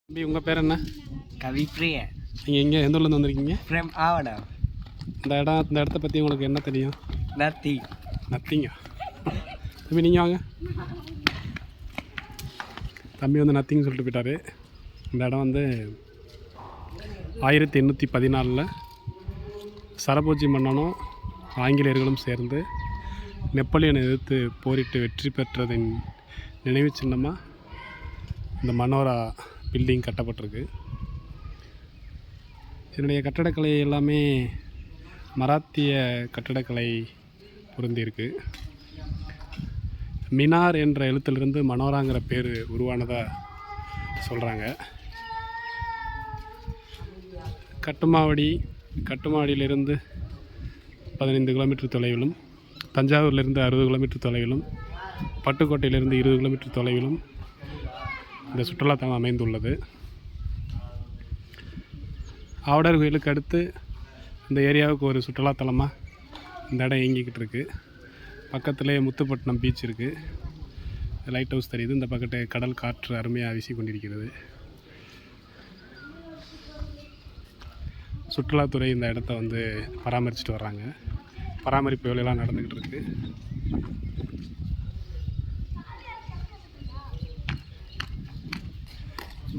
தம்பி உங்கள் பேர் என்ன? கவிப்ரியா. நீங்கள் எங்கே எந்த ஊர்லேருந்து வந்திருக்கீங்க? ஃப்ரம் ஆவடம். இந்த இடத்த பற்றி உங்களுக்கு என்ன தெரியும்? நத்திங்கா. தம்பி நீங்கள் வாங்க. தம்பி வந்து நத்திங் சொல்லிட்டு போயிட்டார். இந்த இடம் வந்து 1814 சரபோஜி மன்னனும் ஆங்கிலேயர்களும் சேர்ந்து நெப்போலியனை எதிர்த்து போரிட்டு வெற்றி பெற்றதின் நினைவு சின்னமாக இந்த மனோரா பில்டிங் கட்டப்பட்டிருக்கு. இதனுடைய கட்டடக்கலை எல்லாமே மராத்திய கட்டடக்கலை பொருந்தியிருக்கு. மினார் என்ற எழுத்திலிருந்து மனோராங்கிற பேர் உருவானதாக சொல்கிறாங்க. கட்டுமாடியிலிருந்து 15 கிலோமீட்டர் தொலைவிலும், தஞ்சாவூரிலிருந்து 60 கிலோமீட்டர் தொலைவிலும், பட்டுக்கோட்டையிலிருந்து 20 கிலோமீட்டர் தொலைவிலும் இந்த சுற்றுலாத்தலம் அமைந்துள்ளது. ஆவுடையார் கோயிலுக்கு அடுத்து இந்த ஏரியாவுக்கு ஒரு சுற்றுலாத்தலமாக இந்த இடம் இயங்கிக்கிட்டு இருக்குது. பக்கத்துலேயே முத்துப்பட்டினம் பீச் இருக்குது. லைட் ஹவுஸ் தெரியுது. இந்த பக்கத்து கடல் காற்று அருமையாக வீசி கொண்டிருக்கிறது. சுற்றுலாத்துறை இந்த இடத்த வந்து பராமரிச்சுட்டு வர்றாங்க. பராமரிப்பு வேலையெல்லாம் நடந்துக்கிட்டு இருக்குது.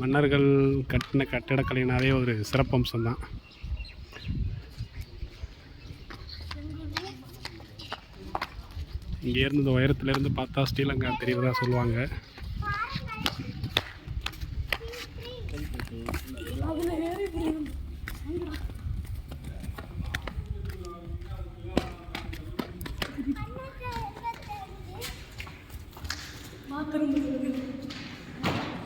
மன்னர்கள் கட்டின கட்டிடக்கலையினாலே ஒரு சிறப்பம்சம்தான். இங்கேருந்து இந்த உயரத்துலேருந்து பார்த்தா ஸ்ரீலங்கா தெரியுறதா சொல்லுவாங்க.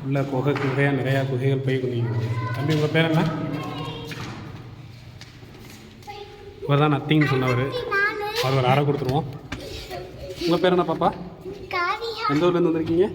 உள்ள குகையாக நிறையா குகைகள் போய் கொண்டிருக்கிறது. தம்பி உங்கள் பேர் என்ன? இவர் தான் நத்திங்னு சொன்னவர். அவர் ஒரு அறை கொடுத்துருவோம். உங்கள் பேர் என்ன பாப்பா? எந்த ஊர்லேருந்து வந்திருக்கீங்க?